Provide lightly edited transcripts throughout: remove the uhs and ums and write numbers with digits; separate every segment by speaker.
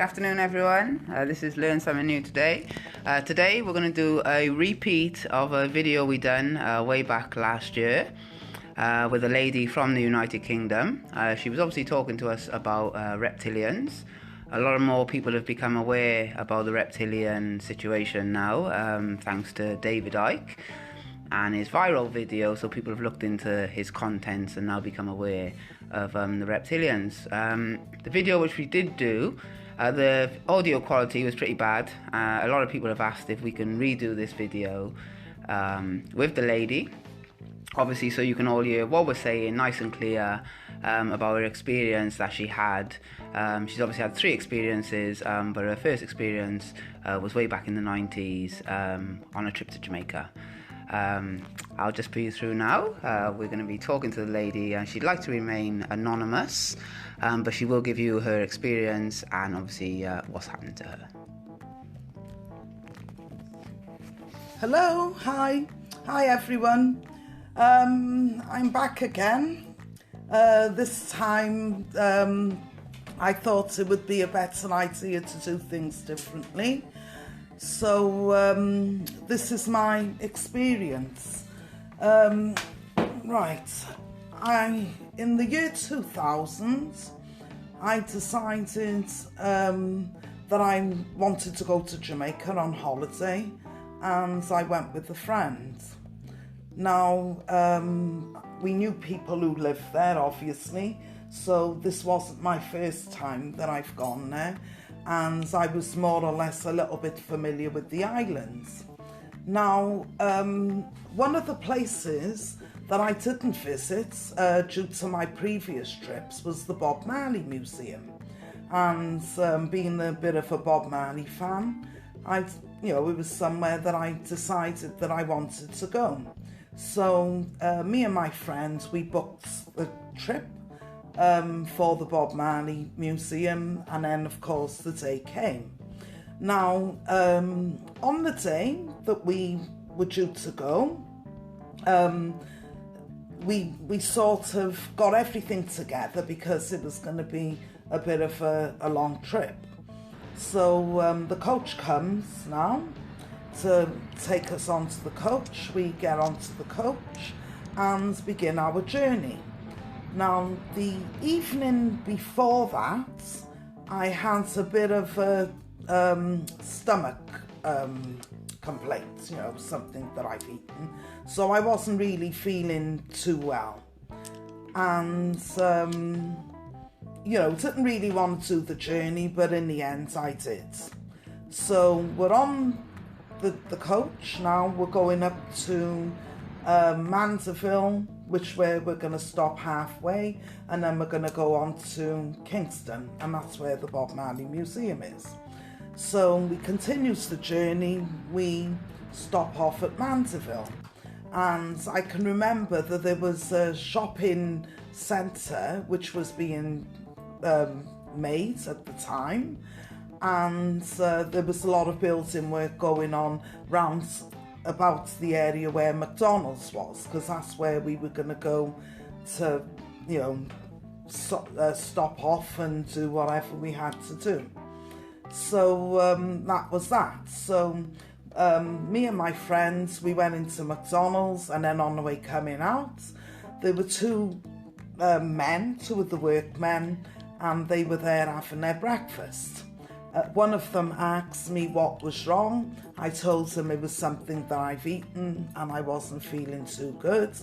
Speaker 1: Good afternoon, everyone. This is Learn Something New today. Today we're going to do a repeat of a video we done way back last year with a lady from the United Kingdom. She was obviously talking to us about reptilians. A lot more people have become aware about the reptilian situation now, thanks to David Icke and his viral video, so people have looked into his contents and now become aware of the reptilians. The video which we did do, the audio quality was pretty bad. A lot of people have asked if we can redo this video with the lady, obviously, so you can all hear what we're saying nice and clear about her experience that she had. She's obviously had 3 experiences, but her first experience was way back in the 90s on a trip to Jamaica. I'll just put you through now. We're going to be talking to the lady, and she'd like to remain anonymous, but she will give you her experience and obviously what's happened to her.
Speaker 2: Hello, hi everyone. I'm back again. This time I thought it would be a better idea to do things differently. So this is my experience. Right, in the year 2000, I decided that I wanted to go to Jamaica on holiday, and I went with a friend. Now, we knew people who lived there, obviously, so this wasn't my first time that I've gone there, and I was more or less a little bit familiar with the islands. Now, one of the places that I didn't visit due to my previous trips was the Bob Marley Museum, and being a bit of a Bob Marley fan, it was somewhere that I decided that I wanted to go. So me and my friends, we booked the trip for the Bob Marley Museum, and then of course the day came. Now on the day that we were due to go, we sort of got everything together because it was going to be a bit of a long trip. So the coach comes now to take us onto the coach. We get onto the coach and begin our journey. Now, the evening before that, I had a bit of a stomach complaint, something that I've eaten. So I wasn't really feeling too well. And, didn't really want to do the journey, but in the end I did. So we're on the coach now. We're going up to Mandeville, which we're going to stop halfway, and then we're going to go on to Kingston, and that's where the Bob Marley Museum is. So we continue the journey. We stop off at Mandeville, and I can remember that there was a shopping centre which was being made at the time, and there was a lot of building work going on round about the area where McDonald's was, because that's where we were going to go to, stop off and do whatever we had to do. So that was that. So me and my friends, we went into McDonald's, and then on the way coming out, there were 2 men, 2 of the workmen, and they were there having their breakfast. One of them asked me what was wrong. I told him it was something that I've eaten and I wasn't feeling too good.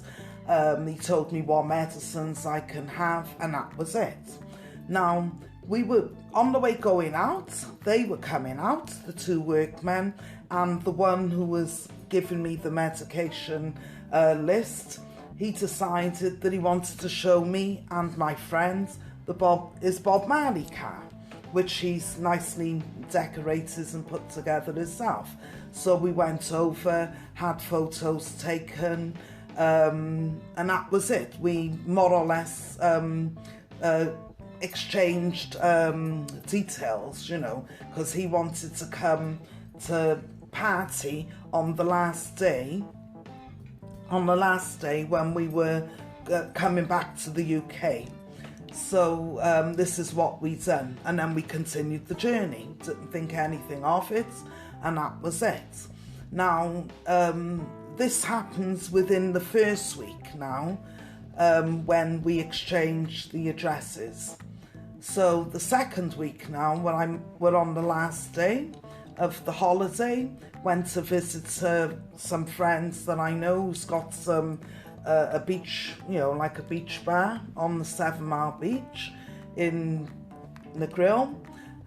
Speaker 2: He told me what medicines I can have, and that was it. Now, we were on the way going out. They were coming out, the 2 workmen, and the one who was giving me the medication list, he decided that he wanted to show me and my friends his Bob Marley car, which he's nicely decorated and put together himself. So we went over, had photos taken, and that was it. We more or less exchanged details, because he wanted to come to party on the last day when we were coming back to the UK. So this is what we done, and then we continued the journey. Didn't think anything of it, and that was it. Now this happens within the first week now, when we exchange the addresses. So the second week now, when we're on the last day of the holiday, went to visit some friends that I know who's got some a beach, like a beach bar on the 7 Mile Beach in Negril.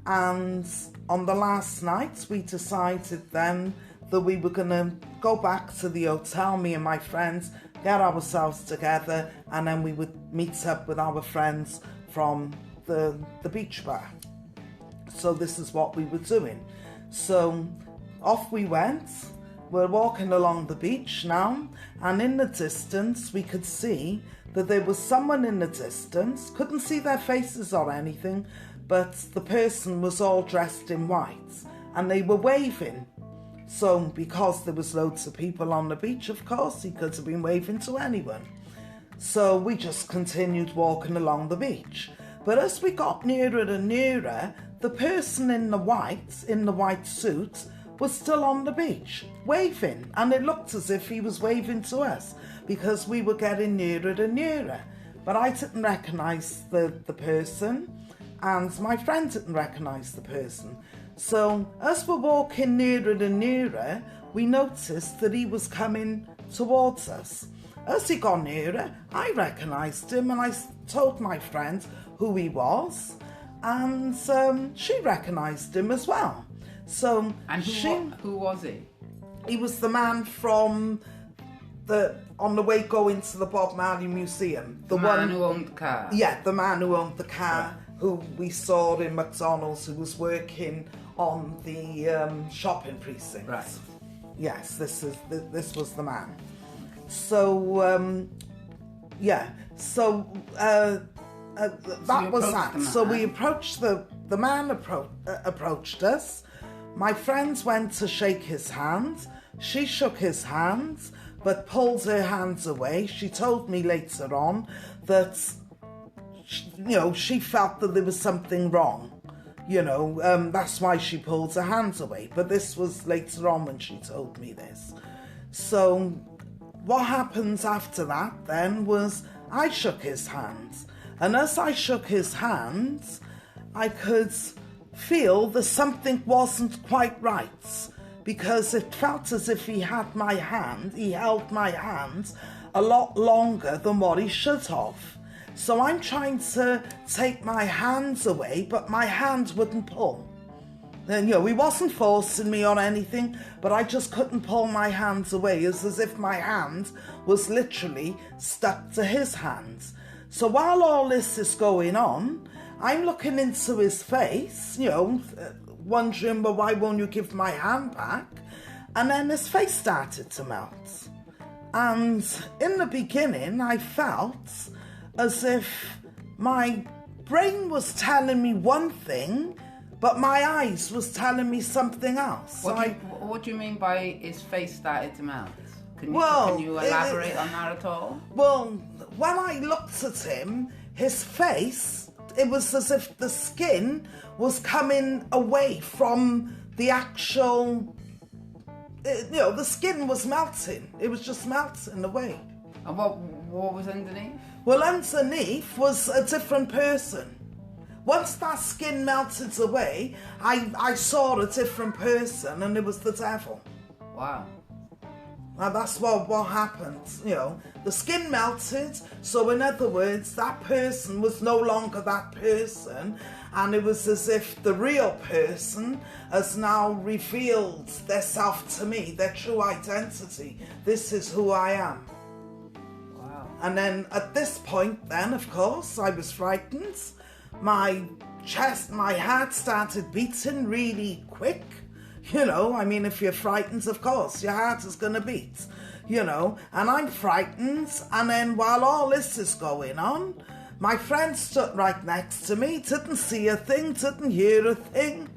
Speaker 2: And on the last night, we decided then that we were going to go back to the hotel, me and my friends, get ourselves together, and then we would meet up with our friends from the beach bar. So this is what we were doing. So off we went. We're walking along the beach now, and in the distance we could see that there was someone in the distance. Couldn't see their faces or anything, but the person was all dressed in white and they were waving. So because there was loads of people on the beach, of course he could have been waving to anyone. So we just continued walking along the beach. But as we got nearer and nearer, the person in the white suit was still on the beach, waving, and it looked as if he was waving to us because we were getting nearer and nearer. But I didn't recognise the person, and my friend didn't recognise the person. So as we're walking nearer and nearer, we noticed that he was coming towards us. As he got nearer, I recognised him, and I told my friend who he was, and she recognised him as well. So
Speaker 1: and who was he?
Speaker 2: He was the man from on the way going to the Bob Marley Museum.
Speaker 1: The man who owned the car?
Speaker 2: Yeah, the man who owned the car, who we saw in McDonald's, who was working on the shopping precinct.
Speaker 1: Right.
Speaker 2: Yes, this was the man. So, that was that. So we approached the man approached us. My friends went to shake his hand. She shook his hand, but pulled her hands away. She told me later on that, she felt that there was something wrong. That's why she pulled her hands away. But this was later on when she told me this. So what happened after that then was I shook his hand. And as I shook his hand, I could feel that something wasn't quite right, because it felt as if he held my hand a lot longer than what he should have. So I'm trying to take my hands away, but my hand wouldn't pull. And he wasn't forcing me on anything, but I just couldn't pull my hands away. It's as if my hand was literally stuck to his hand. So while all this is going on, I'm looking into his face, wondering, well, why won't you give my hand back? And then his face started to melt. And in the beginning, I felt as if my brain was telling me one thing, but my eyes was telling me something else.
Speaker 1: What do you mean by his face started to melt? Can you elaborate on that at all?
Speaker 2: Well, when I looked at him, his face, it was as if the skin was coming away from the actual, the skin was melting. It was just melting away.
Speaker 1: And what was underneath?
Speaker 2: Well, underneath was a different person. Once that skin melted away, I saw a different person, and it was the devil.
Speaker 1: Wow.
Speaker 2: Now that's what happened, the skin melted, so in other words, that person was no longer that person, and it was as if the real person has now revealed themselves to me, their true identity. This is who I am.
Speaker 1: Wow.
Speaker 2: And then at this point then, of course, I was frightened. My heart started beating really quick. If you're frightened, of course, your heart is going to beat, and I'm frightened. And then while all this is going on, my friend stood right next to me, didn't see a thing, didn't hear a thing,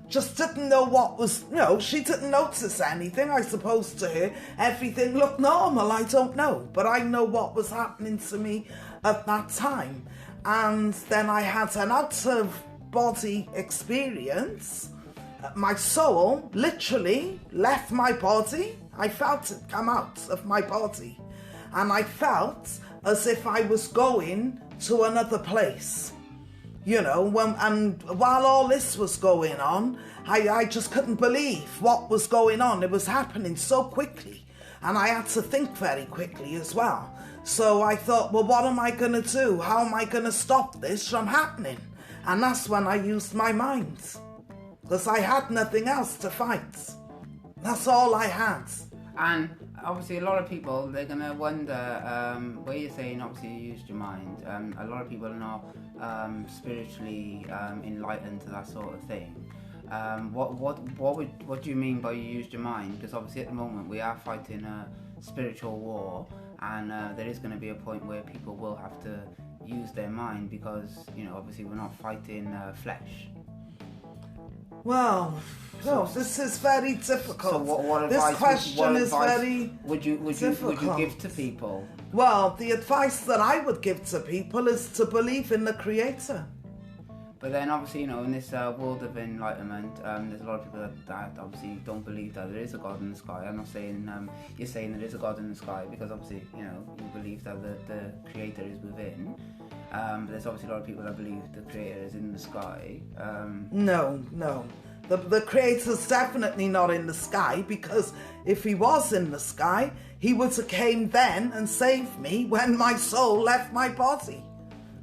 Speaker 2: just didn't know what was, she didn't notice anything. I suppose to her, everything looked normal. I don't know. But I know what was happening to me at that time. And then I had an out-of-body experience. My soul literally left my body. I felt it come out of my body. And I felt as if I was going to another place. And while all this was going on, I just couldn't believe what was going on. It was happening so quickly, and I had to think very quickly as well. So I thought, well, what am I going to do? How am I going to stop this from happening? And that's when I used my mind, because I had nothing else to fight. That's all I had.
Speaker 1: And obviously a lot of people, they're going to wonder, where you're saying obviously you used your mind, a lot of people are not spiritually enlightened to that sort of thing. What do you mean by you used your mind? Because obviously at the moment we are fighting a spiritual war, and there is going to be a point where people will have to use their mind, because obviously we're not fighting flesh.
Speaker 2: Well, this is very difficult.
Speaker 1: So what
Speaker 2: this
Speaker 1: advice,
Speaker 2: question is very
Speaker 1: would you give to people?
Speaker 2: Well, the advice that I would give to people is to believe in the Creator.
Speaker 1: But then obviously, in this world of enlightenment, there's a lot of people that obviously don't believe that there is a God in the sky. I'm not saying you're saying there is a God in the sky, because obviously, you believe that the Creator is within. But there's obviously a lot of people that believe the Creator is in the sky.
Speaker 2: No. The Creator's definitely not in the sky, because if he was in the sky, he would have came then and saved me when my soul left my body.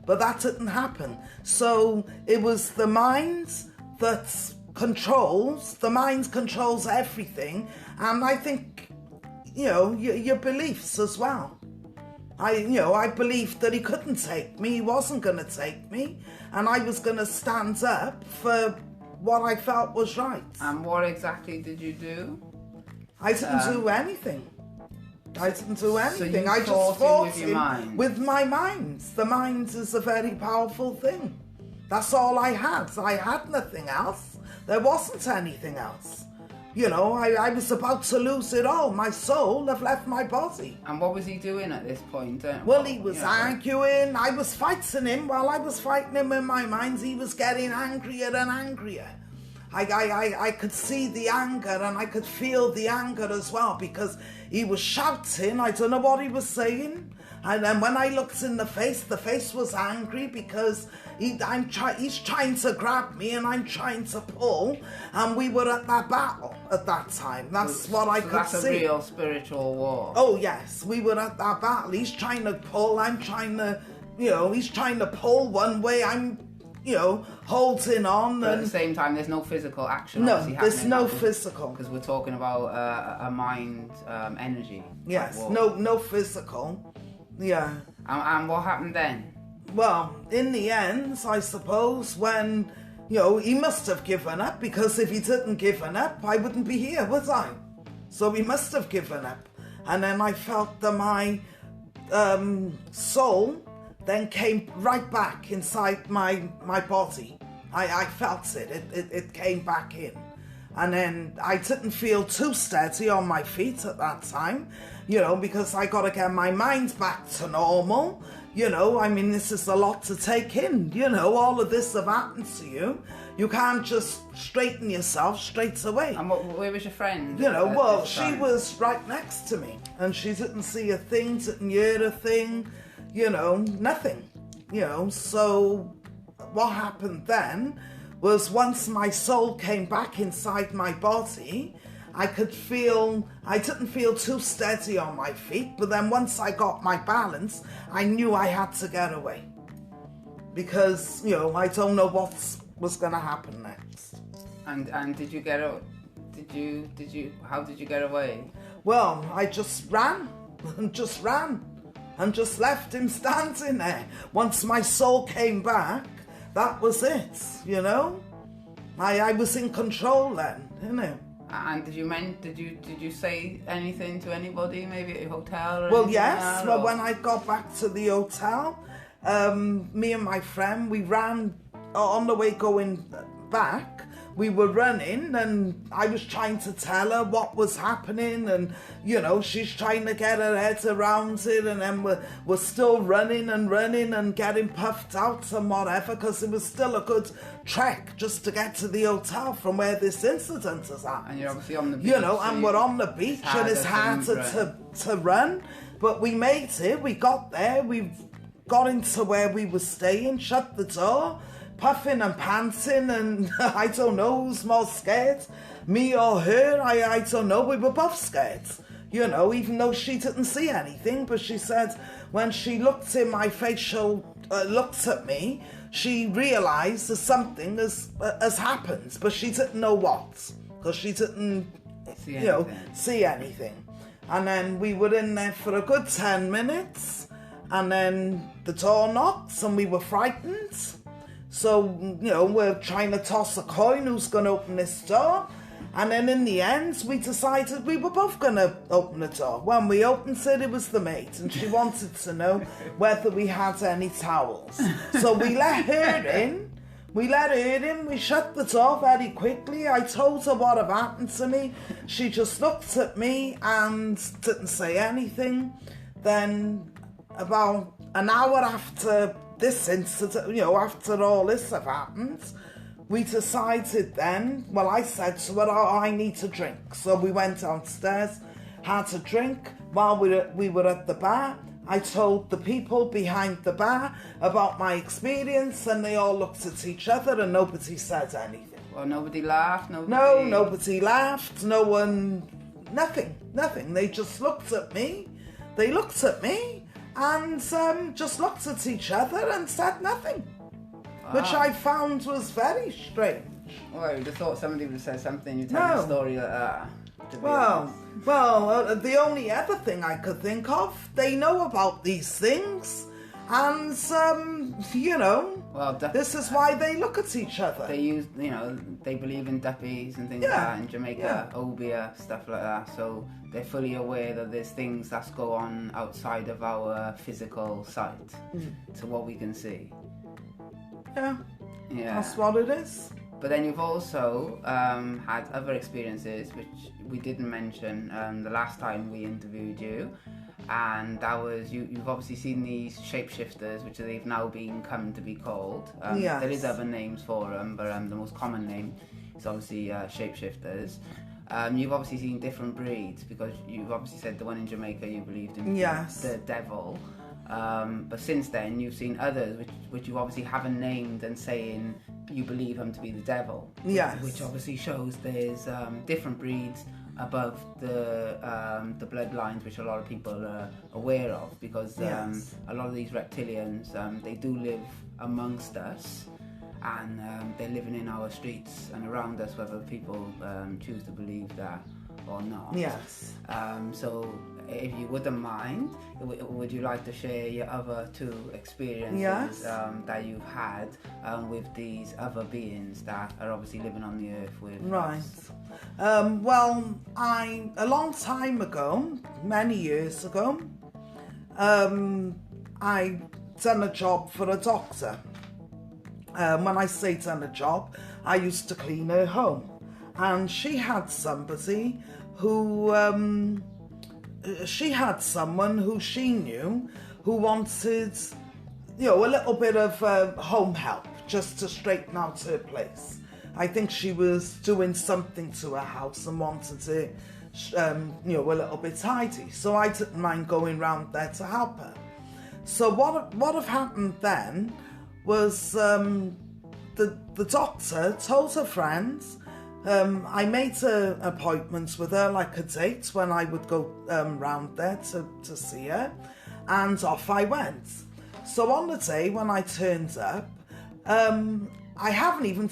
Speaker 2: But that didn't happen. So it was the mind that controls everything. And I think, your beliefs as well. I believed that he couldn't take me, he wasn't going to take me, and I was going to stand up for what I felt was right.
Speaker 1: And what exactly did you do?
Speaker 2: I didn't do anything. I didn't do anything.
Speaker 1: So
Speaker 2: I just fought
Speaker 1: with your mind.
Speaker 2: With my mind. The mind is a very powerful thing. That's all I had. I had nothing else. There wasn't anything else. I was about to lose it all. My soul had left my body.
Speaker 1: And what was he doing at this point?
Speaker 2: Well, he was arguing. I was fighting him. While I was fighting him in my mind, he was getting angrier and angrier. I could see the anger, and I could feel the anger as well, because he was shouting. I don't know what he was saying. And then when I looked in the face was angry, because he's trying to grab me and I'm trying to pull, and we were at that battle at that time. That's what I could see.
Speaker 1: That's a real spiritual war.
Speaker 2: Oh yes, we were at that battle. He's trying to pull, I'm trying to, he's trying to pull one way, I'm holding on.
Speaker 1: But at the same time, there's no physical action.
Speaker 2: No, there's no physical.
Speaker 1: Because we're talking about a mind energy.
Speaker 2: Yes, no physical. Yeah.
Speaker 1: And what happened then?
Speaker 2: Well, in the end, I suppose, when, he must have given up, because if he didn't given up, I wouldn't be here, would I? So he must have given up. And then I felt that my soul then came right back inside my body. I felt it. It came back in. And then I didn't feel too steady on my feet at that time, because I got to get my mind back to normal. This is a lot to take in. All of this have happened to you. You can't just straighten yourself straight away.
Speaker 1: And where was your friend?
Speaker 2: She was right next to me, and she didn't see a thing, didn't hear a thing, nothing. So what happened then was, once my soul came back inside my body, I didn't feel too steady on my feet, but then once I got my balance, I knew I had to get away. Because, I don't know what was going to happen next.
Speaker 1: And did you get out? How did you get away?
Speaker 2: Well, I just ran and just left him standing there. Once my soul came back, that was it, I was in control then,
Speaker 1: And did you say anything to anybody, maybe at your hotel? Or
Speaker 2: well, yes. Well, when I got back to the hotel, me and my friend, we ran on the way going back. we were running, and I was trying to tell her what was happening, and she's trying to get her head around it, and then we're still running and getting puffed out and whatever, because it was still a good trek just to get to the hotel from where this incident has happened.
Speaker 1: And you're obviously on the beach.
Speaker 2: And we're on the beach, and it's harder to run, but we made it. We got there, we got into where we were staying, shut the door, puffing and panting, and I don't know who's more scared, me or her. I don't know. We were both scared, even though she didn't see anything. But she said when she looked in my facial, looked at me, she realised that something has happened, but she didn't know what, because she didn't, see anything. And then we were in there for a good 10 minutes, and then the door knocked, and we were frightened. So, we're trying to toss a coin, who's going to open this door? And then in the end, we decided we were both going to open the door. When we opened it was the maid, and she wanted to know whether we had any towels. So we let her in. We shut the door very quickly. I told her what had happened to me. She just looked at me and didn't say anything. Then about an hour after this incident, after all this had happened, we decided then, I said to her, I need a drink. So we went downstairs, had a drink. While we were at the bar, I told the people behind the bar about my experience, and they all looked at each other, and nobody said anything.
Speaker 1: Well, nobody laughed?
Speaker 2: No, nobody laughed. No one, nothing. They just looked at me. They looked at me and just looked at each other and said nothing. Wow. Which I found was very strange.
Speaker 1: Well, I would have thought somebody would have said something. You tell a story like that.
Speaker 2: Well, the only other thing I could think of, they know about these things, and this is why they look at each other.
Speaker 1: They use, they believe in duppies and things like that in Jamaica, obia, stuff like that. So they're fully aware that there's things that go on outside of our physical sight, to what we can see.
Speaker 2: Yeah, that's what it is.
Speaker 1: But then you've also had other experiences which we didn't mention the last time we interviewed you, and that was you've obviously seen these shapeshifters, which they've now come to be called.
Speaker 2: Yes.
Speaker 1: There is other names for them, but the most common name is obviously shapeshifters. You've obviously seen different breeds, because you've obviously said the one in Jamaica you believed in the devil. But since then you've seen others which you obviously haven't named and saying you believe them to be the devil.
Speaker 2: Yes.
Speaker 1: Which obviously shows there's different breeds above the bloodlines, which a lot of people are aware of, because a lot of these reptilians they do live amongst us, and they're living in our streets and around us, whether people choose to believe that or not.
Speaker 2: Yes.
Speaker 1: So if you wouldn't mind, would you like to share your other two experiences that you've had with these other beings that are obviously living on the earth with us?
Speaker 2: A long time ago, many years ago, I done a job for a doctor. When I say done a job, I used to clean her home, and she had somebody who someone who she knew who wanted, a little bit of home help just to straighten out her place. I think she was doing something to her house and wanted it, a little bit tidy. So I didn't mind going round there to help her. So what have happened then was the doctor told her friends. I made appointments with her, like a date, when I would go round there to see her, and off I went. So on the day when I turned up, I haven't even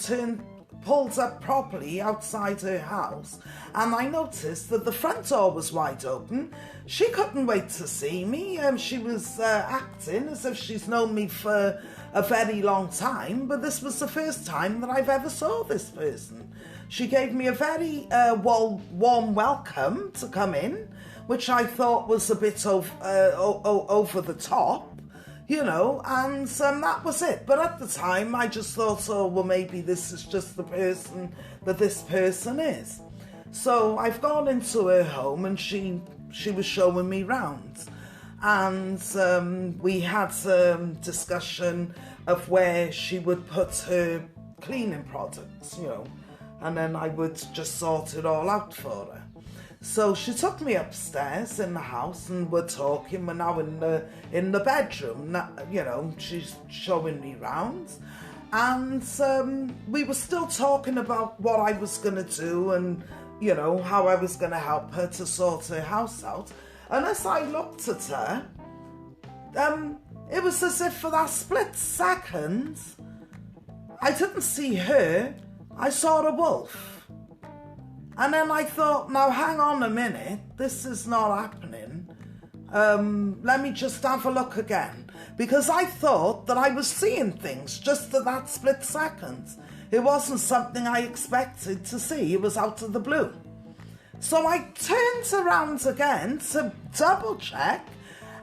Speaker 2: pulled up properly outside her house, and I noticed that the front door was wide open. She couldn't wait to see me. She was acting as if she's known me for a very long time, but this was the first time that I've ever saw this person. She gave me a very warm welcome to come in, which I thought was a bit over the top. you know, and that was it. But at the time, I just thought, oh, well, maybe this is just the person that this person is. So I've gone into her home, and she was showing me round. And we had some discussion of where she would put her cleaning products, you know, and then I would just sort it all out for her. So she took me upstairs in the house, and we're talking. We're now in the bedroom, you know, she's showing me round. And we were still talking about what I was going to do and, you know, how I was going to help her to sort her house out. And as I looked at her, it was as if for that split second, I didn't see her, I saw a wolf. And then I thought, now hang on a minute, this is not happening. Let me just have a look again. Because I thought that I was seeing things just at that split second. It wasn't something I expected to see, it was out of the blue. So I turned around again to double check,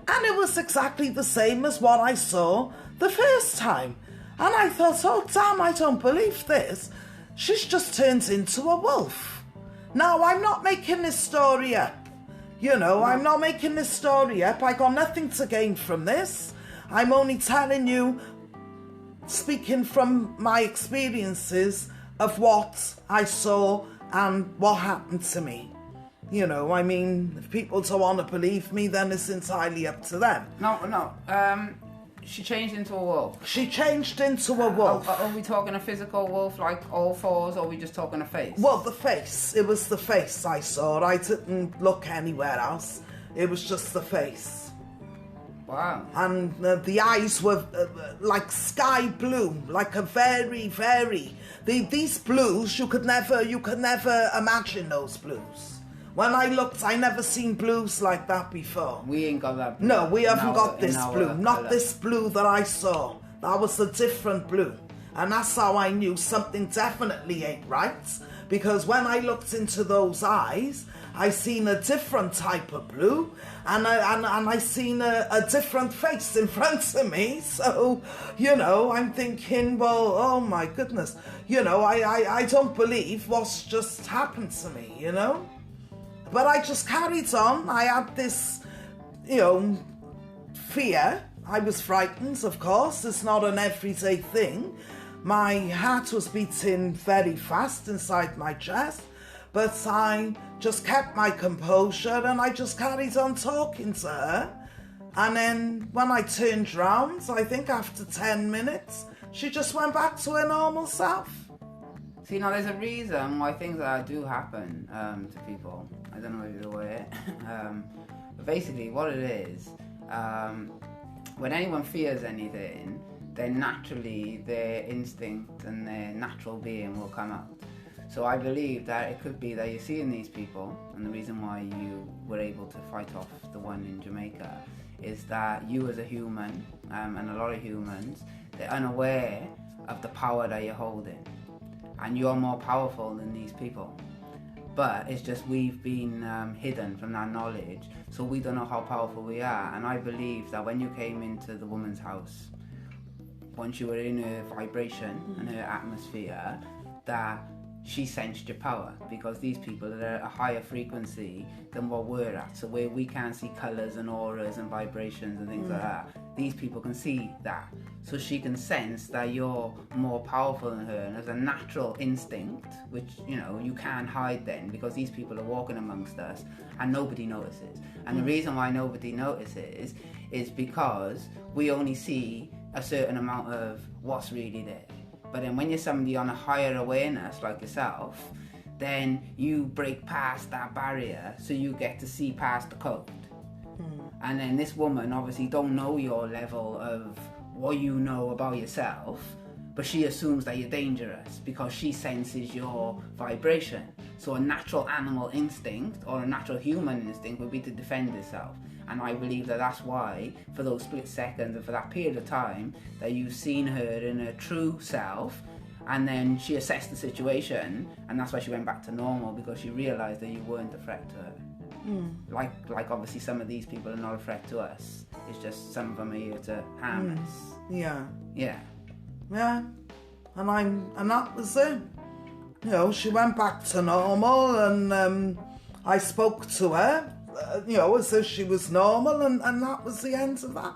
Speaker 2: and it was exactly the same as what I saw the first time. And I thought, oh damn, I don't believe this. She's just turned into a wolf. Now, I'm not making this story up. You know, I'm not making this story up. I got nothing to gain from this. I'm only telling you, speaking from my experiences of what I saw and what happened to me. You know, I mean, if people don't want to believe me, then it's entirely up to them.
Speaker 1: No. She changed into a wolf.
Speaker 2: She changed into a wolf.
Speaker 1: Are we talking a physical wolf, like all fours, or are we just talking a face?
Speaker 2: Well, the face. It was the face I saw. I didn't look anywhere else. It was just the face.
Speaker 1: Wow.
Speaker 2: And the eyes were like sky blue, like a very, very... These blues, you could never imagine those blues. When I looked, I never seen blues like that before.
Speaker 1: We ain't got that blue.
Speaker 2: No, we haven't got this blue. Not
Speaker 1: colour.
Speaker 2: this blue that I saw. That was a different blue. And that's how I knew something definitely ain't right. Because when I looked into those eyes, I seen a different type of blue. And I seen a different face in front of me. So, you know, I'm thinking, well, oh my goodness. You know, I don't believe what's just happened to me, you know. But I just carried on. I had this, you know, fear. I was frightened, of course. It's not an everyday thing. My heart was beating very fast inside my chest. But I just kept my composure and I just carried on talking to her. And then when I turned round, I think after 10 minutes, she just went back to her normal self.
Speaker 1: See, now there's a reason why things like that do happen to people. I don't know if you're aware. But basically what it is, when anyone fears anything, then naturally their instinct and their natural being will come out. So I believe that it could be that you're seeing these people, and the reason why you were able to fight off the one in Jamaica is that you as a human, and a lot of humans, they're unaware of the power that you're holding. And you're more powerful than these people. But it's just we've been hidden from that knowledge, so we don't know how powerful we are. And I believe that when you came into the woman's house, once you were in her vibration and her atmosphere, that she sensed your power, because these people are at a higher frequency than what we're at. So where we can't see colours and auras and vibrations and things like that, these people can see that. So she can sense that you're more powerful than her, and there's a natural instinct, which, you know, you can't hide then, because these people are walking amongst us and nobody notices. And the reason why nobody notices is because we only see a certain amount of what's really there. But then when you're somebody on a higher awareness like yourself, then you break past that barrier, so you get to see past the code. And then this woman obviously don't know your level of what you know about yourself, but she assumes that you're dangerous because she senses your vibration. So a natural animal instinct or a natural human instinct would be to defend itself. And I believe that that's why, for those split seconds and for that period of time, that you've seen her in her true self, and then she assessed the situation, and that's why she went back to normal, because she realised that you weren't a threat to her. Like obviously some of these people are not a threat to us. It's just some of them are here to harm us.
Speaker 2: Yeah.
Speaker 1: Yeah.
Speaker 2: Yeah. And that was it. You know, she went back to normal, and I spoke to her, you know, as if she was normal, and that was the end of that.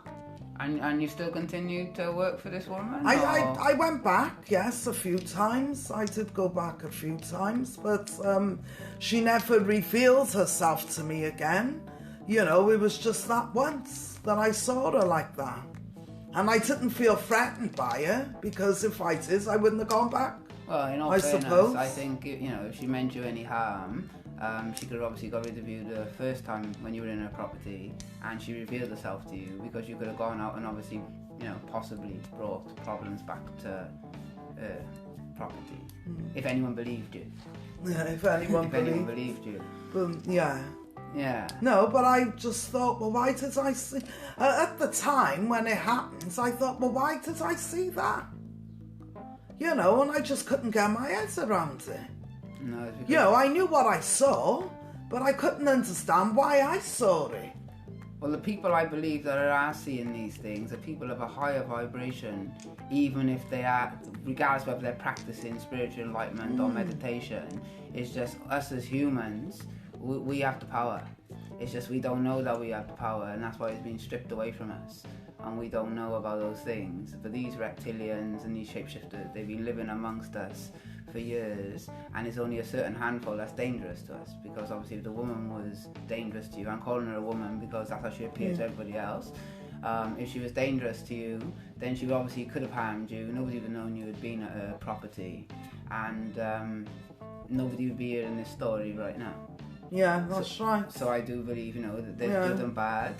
Speaker 1: And you still continued to work for this woman?
Speaker 2: I went back, yes, a few times. I did go back a few times, but she never revealed herself to me again. You know, it was just that once that I saw her like that. And I didn't feel threatened by her, because if I did, I wouldn't have gone back.
Speaker 1: Well, in all fairness, suppose. I think, you know, if she meant you any harm, she could have obviously got rid of you the first time when you were in her property, and she revealed herself to you, because you could have gone out and obviously, you know, possibly brought problems back to her property. If anyone believed you.
Speaker 2: Yeah, if anyone
Speaker 1: believed you.
Speaker 2: But, yeah.
Speaker 1: Yeah.
Speaker 2: No, but I just thought, well, why did I see... at the time when it happens, I thought, well, why did I see that? You know, and I just couldn't get my head around it.
Speaker 1: No, it's because...
Speaker 2: You know, I knew what I saw, but I couldn't understand why I saw it.
Speaker 1: Well, the people I believe that are seeing these things are people of a higher vibration, even if they are, regardless whether they're practicing spiritual enlightenment or meditation. It's just us as humans, we have the power. It's just we don't know that we have the power, and that's why it's been stripped away from us. And we don't know about those things. But these reptilians and these shapeshifters, they've been living amongst us for years, and it's only a certain handful that's dangerous to us, because obviously if the woman was dangerous to you, I'm calling her a woman because that's how she appears to everybody else. If she was dangerous to you, then she obviously could have harmed you. Nobody would have known you had been at her property, and nobody would be here in this story right now.
Speaker 2: Yeah, that's right.
Speaker 1: So I do believe, you know, that there's good and bad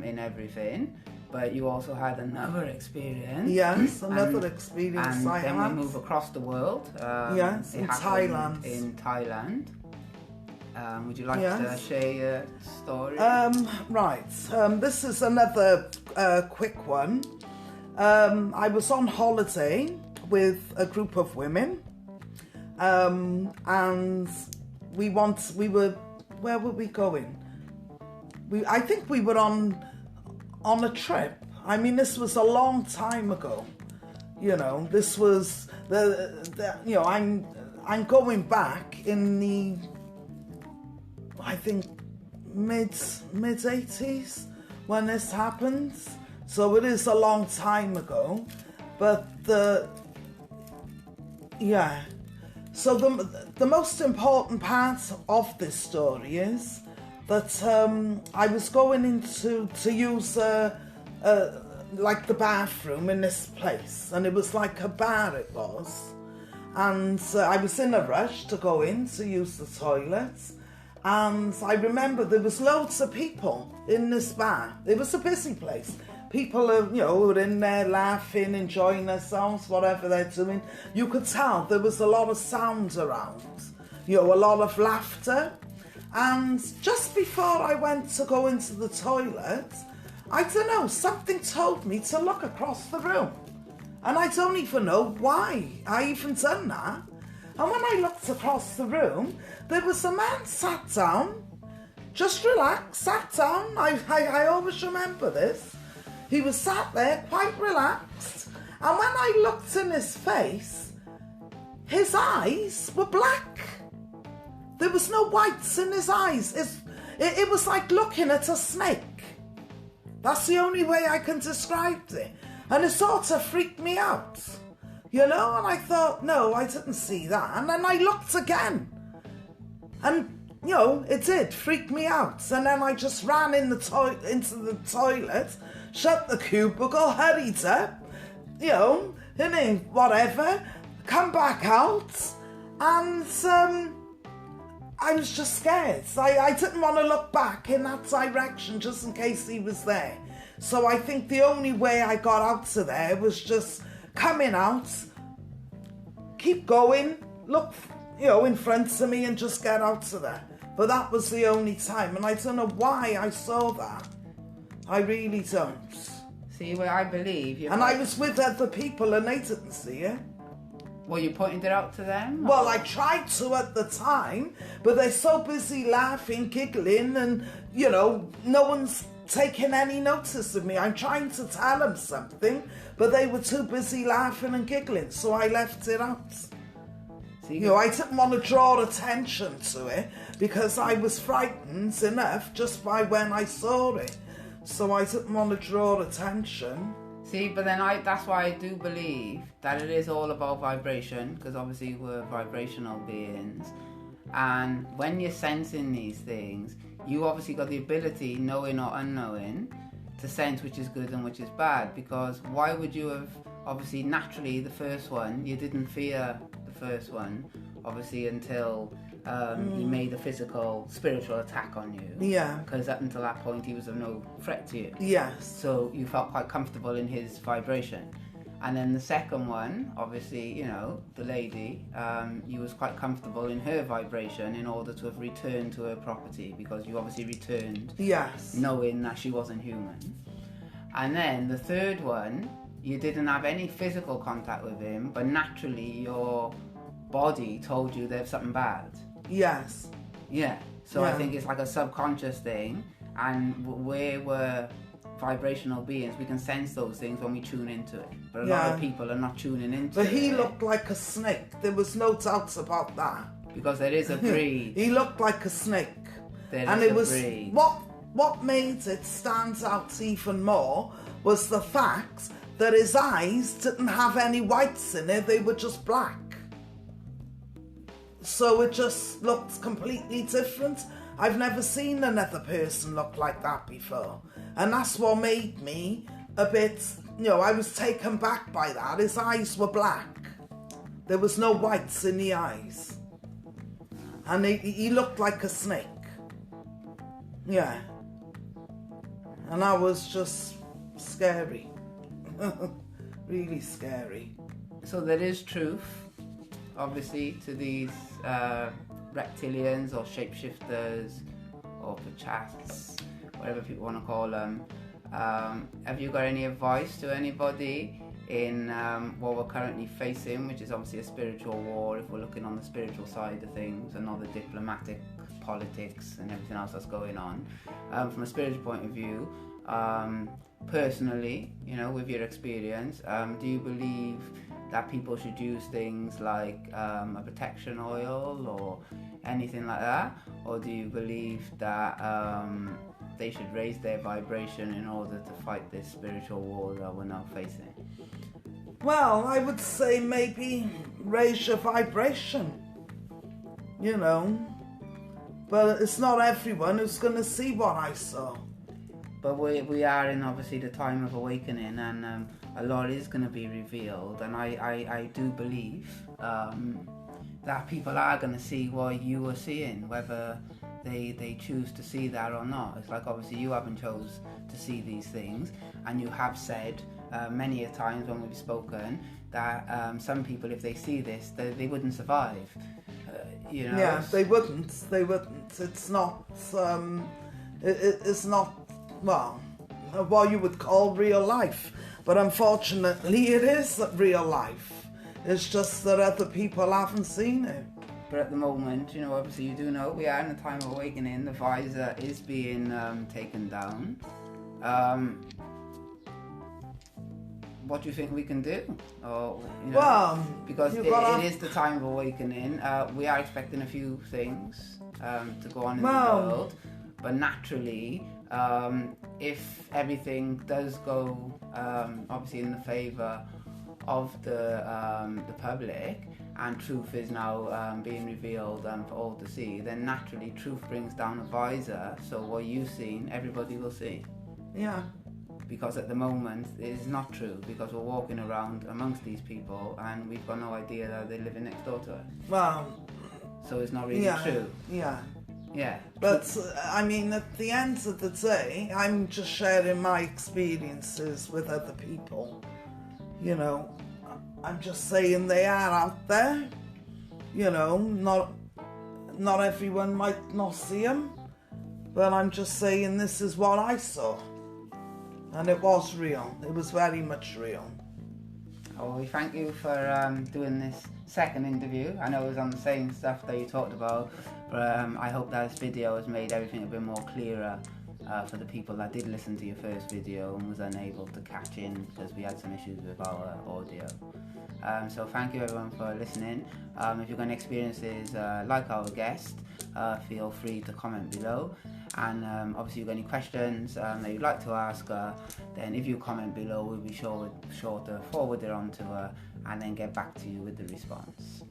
Speaker 1: in everything. But you also had another experience.
Speaker 2: Yes, another experience
Speaker 1: and
Speaker 2: I had.
Speaker 1: And then we move across the world.
Speaker 2: Yes, in Thailand.
Speaker 1: In Thailand. Would you like to share your story?
Speaker 2: Right. This is another quick one. I was on holiday with a group of women. And where were we going? I think we were on a trip. I mean, this was a long time ago. You know, this was you know, I'm going back in the, I think, mid 80s when this happened. So it is a long time ago. But so the most important part of this story is that I was going into to use like the bathroom in this place, and it was like a bar it was, and I was in a rush to go in to use the toilets, and I remember there was loads of people in this bar. It was a busy place. People are, you know, were in there laughing, enjoying themselves, whatever they're doing. You could tell there was a lot of sound around, you know, a lot of laughter. And just before I went to go into the toilet, I don't know, something told me to look across the room. And I don't even know why I even done that. And when I looked across the room, there was a man sat down, just relaxed, sat down. I always remember this. He was sat there quite relaxed. And when I looked in his face, his eyes were black. There was no whites in his eyes. It was like looking at a snake. That's the only way I can describe it. And it sort of freaked me out. You know, and I thought, no, I didn't see that. And then I looked again. And, you know, it did freak me out. And then I just ran into the toilet, shut the cubicle, hurried up, you know, whatever, come back out, and I was just scared. I didn't want to look back in that direction just in case he was there. So I think the only way I got out of there was just coming out, keep going, look, you know, in front of me and just get out of there. But that was the only time, and I don't know why I saw that. I really don't.
Speaker 1: See, well, I believe you.
Speaker 2: And I was with other people and they didn't see it.
Speaker 1: Well, you pointed it out to them?
Speaker 2: Well, I tried to at the time, but they're so busy laughing, giggling, and, you know, no one's taking any notice of me. I'm trying to tell them something, but they were too busy laughing and giggling, so I left it out. You know, I didn't want to draw attention to it because I was frightened enough just by when I saw it. So I didn't want to draw attention.
Speaker 1: See, but then that's why I do believe that it is all about vibration, because obviously we're vibrational beings. And when you're sensing these things, you obviously got the ability, knowing or unknowing, to sense which is good and which is bad. Because why would you have, obviously, naturally, the first one, you didn't fear the first one, obviously, until he made a physical, spiritual attack on you.
Speaker 2: Yeah.
Speaker 1: Because up until that point, he was of no threat to you.
Speaker 2: Yes.
Speaker 1: So you felt quite comfortable in his vibration. And then the second one, obviously, you know, the lady, you was quite comfortable in her vibration in order to have returned to her property, because you obviously returned,
Speaker 2: Yes,
Speaker 1: knowing that she wasn't human. And then the third one, you didn't have any physical contact with him, but naturally your body told you there's something bad.
Speaker 2: yes.
Speaker 1: Yeah. So I think it's like a subconscious thing, and we're vibrational beings. We can sense those things when we tune into it, but a lot of people are not tuning into it.
Speaker 2: But he looked like a snake. There was no doubt about that.
Speaker 1: Because there is a breed.
Speaker 2: He looked like a snake.
Speaker 1: And
Speaker 2: it was
Speaker 1: breed.
Speaker 2: what made it stand out even more was the fact that his eyes didn't have any whites in it. They were just black. So it just looked completely different. I've never seen another person look like that before. And that's what made me a bit, you know, I was taken back by that. His eyes were black. There was no whites in the eyes. And he looked like a snake. Yeah. And that was just scary. Really scary.
Speaker 1: So there is truth, obviously, to these reptilians or shapeshifters or chats, whatever people want to call them. Have you got any advice to anybody in what we're currently facing, which is obviously a spiritual war, if we're looking on the spiritual side of things, and not the diplomatic politics and everything else that's going on? From a spiritual point of view, personally, you know, with your experience, do you believe that people should use things like a protection oil or anything like that? Or do you believe that they should raise their vibration in order to fight this spiritual war that we're now facing?
Speaker 2: Well, I would say maybe raise your vibration, you know. But it's not everyone who's going to see what I saw.
Speaker 1: But we are in obviously the time of awakening, and a lot is going to be revealed, and I do believe that people are going to see what you are seeing, whether they choose to see that or not. It's like obviously you haven't chose to see these things, and you have said many a times when we've spoken that some people, if they see this, they wouldn't survive. You know?
Speaker 2: Yeah, they wouldn't. It's not. It's not. Well, what you would call real life. But unfortunately, it is real life. It's just that other people haven't seen it.
Speaker 1: But at the moment, you know, obviously you do know we are in a time of awakening. The visor is being taken down. What do you think we can do? Or, you know,
Speaker 2: well,
Speaker 1: because it is the time of awakening. We are expecting a few things to go on in the world. But naturally, if everything does go obviously in the favour of the public, and truth is now being revealed for all to see, then naturally truth brings down a visor, so what you've seen, everybody will see.
Speaker 2: Yeah.
Speaker 1: Because at the moment it is not true, because we're walking around amongst these people and we've got no idea that they're living next door to us.
Speaker 2: Well,
Speaker 1: so it's not really true.
Speaker 2: Yeah.
Speaker 1: Yeah.
Speaker 2: But, I mean, at the end of the day, I'm just sharing my experiences with other people. You know, I'm just saying they are out there. You know, not everyone might not see them. But I'm just saying this is what I saw. And it was real. It was very much real.
Speaker 1: Well, we thank you for doing this second interview. I know it was on the same stuff that you talked about, but I hope that this video has made everything a bit more clearer for the people that did listen to your first video and was unable to catch in because we had some issues with our audio. So thank you everyone for listening. If you're going to experience this like our guest, feel free to comment below. And obviously if you've got any questions that you'd like to ask her, then if you comment below, we'll be sure to forward it on to her and then get back to you with the response.